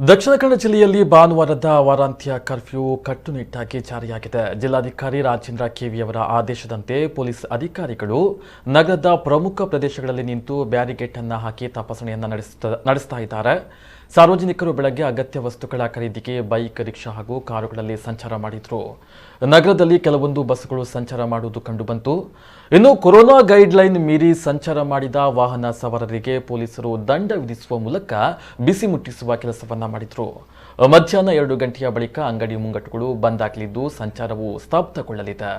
ದಕ್ಷಿಣ ಕನ್ನಡ ಜಿಲ್ಲೆಯಲ್ಲಿ ಭಾನುವಾರದ ವಾರಾಂತ್ಯ ಕರ್ಫ್ಯೂ ಕಟ್ಟುನಿಟ್ಟಾಗಿ ಜಾರಿಯಾಗಿದೆ. ಜಿಲ್ಲಾಧಿಕಾರಿ ರಾಜೇಂದ್ರ ಕೆವಿಯವರ ಆದೇಶದಂತೆ ಪೊಲೀಸ್ ಅಧಿಕಾರಿಗಳು ನಗರದ ಪ್ರಮುಖ ಪ್ರದೇಶಗಳಲ್ಲಿ ನಿಂತು ಬ್ಯಾರಿಗೇಡ್ ಅನ್ನು ಹಾಕಿ ತಪಾಸಣೆಯನ್ನು ನಡೆಸ್ತಾ ಇದ್ದಾರೆ. ಸಾರ್ವಜನಿಕರು ಬೆಳಗ್ಗೆ ಅಗತ್ಯ ವಸ್ತುಗಳ ಖರೀದಿಗೆ ಬೈಕ್, ರಿಕ್ಷಾ ಹಾಗೂ ಕಾರುಗಳಲ್ಲಿ ಸಂಚಾರ ಮಾಡಿದ್ರು. ನಗರದಲ್ಲಿ ಕೆಲವೊಂದು ಬಸ್ಗಳು ಸಂಚಾರ ಮಾಡುವುದು ಕಂಡುಬಂತು. ಇನ್ನು ಕೊರೋನಾ ಗೈಡ್ಲೈನ್ ಮೀರಿ ಸಂಚಾರ ಮಾಡಿದ ವಾಹನ ಸವಾರರಿಗೆ ಪೊಲೀಸರು ದಂಡ ವಿಧಿಸುವ ಮೂಲಕ ಬಿಸಿ ಮುಟ್ಟಿಸುವ ಕೆಲಸವನ್ನ ಮಾಡಿದ್ರು. ಮಧ್ಯಾಹ್ನ 2 ಗಂಟೆಯ ಬಳಿಕ ಅಂಗಡಿ ಮುಂಗಟ್ಟುಗಳು ಬಂದ್ ಆಗಲಿದ್ದು ಸಂಚಾರವು ಸ್ತಬ್ಧಗೊಳ್ಳಲಿದೆ.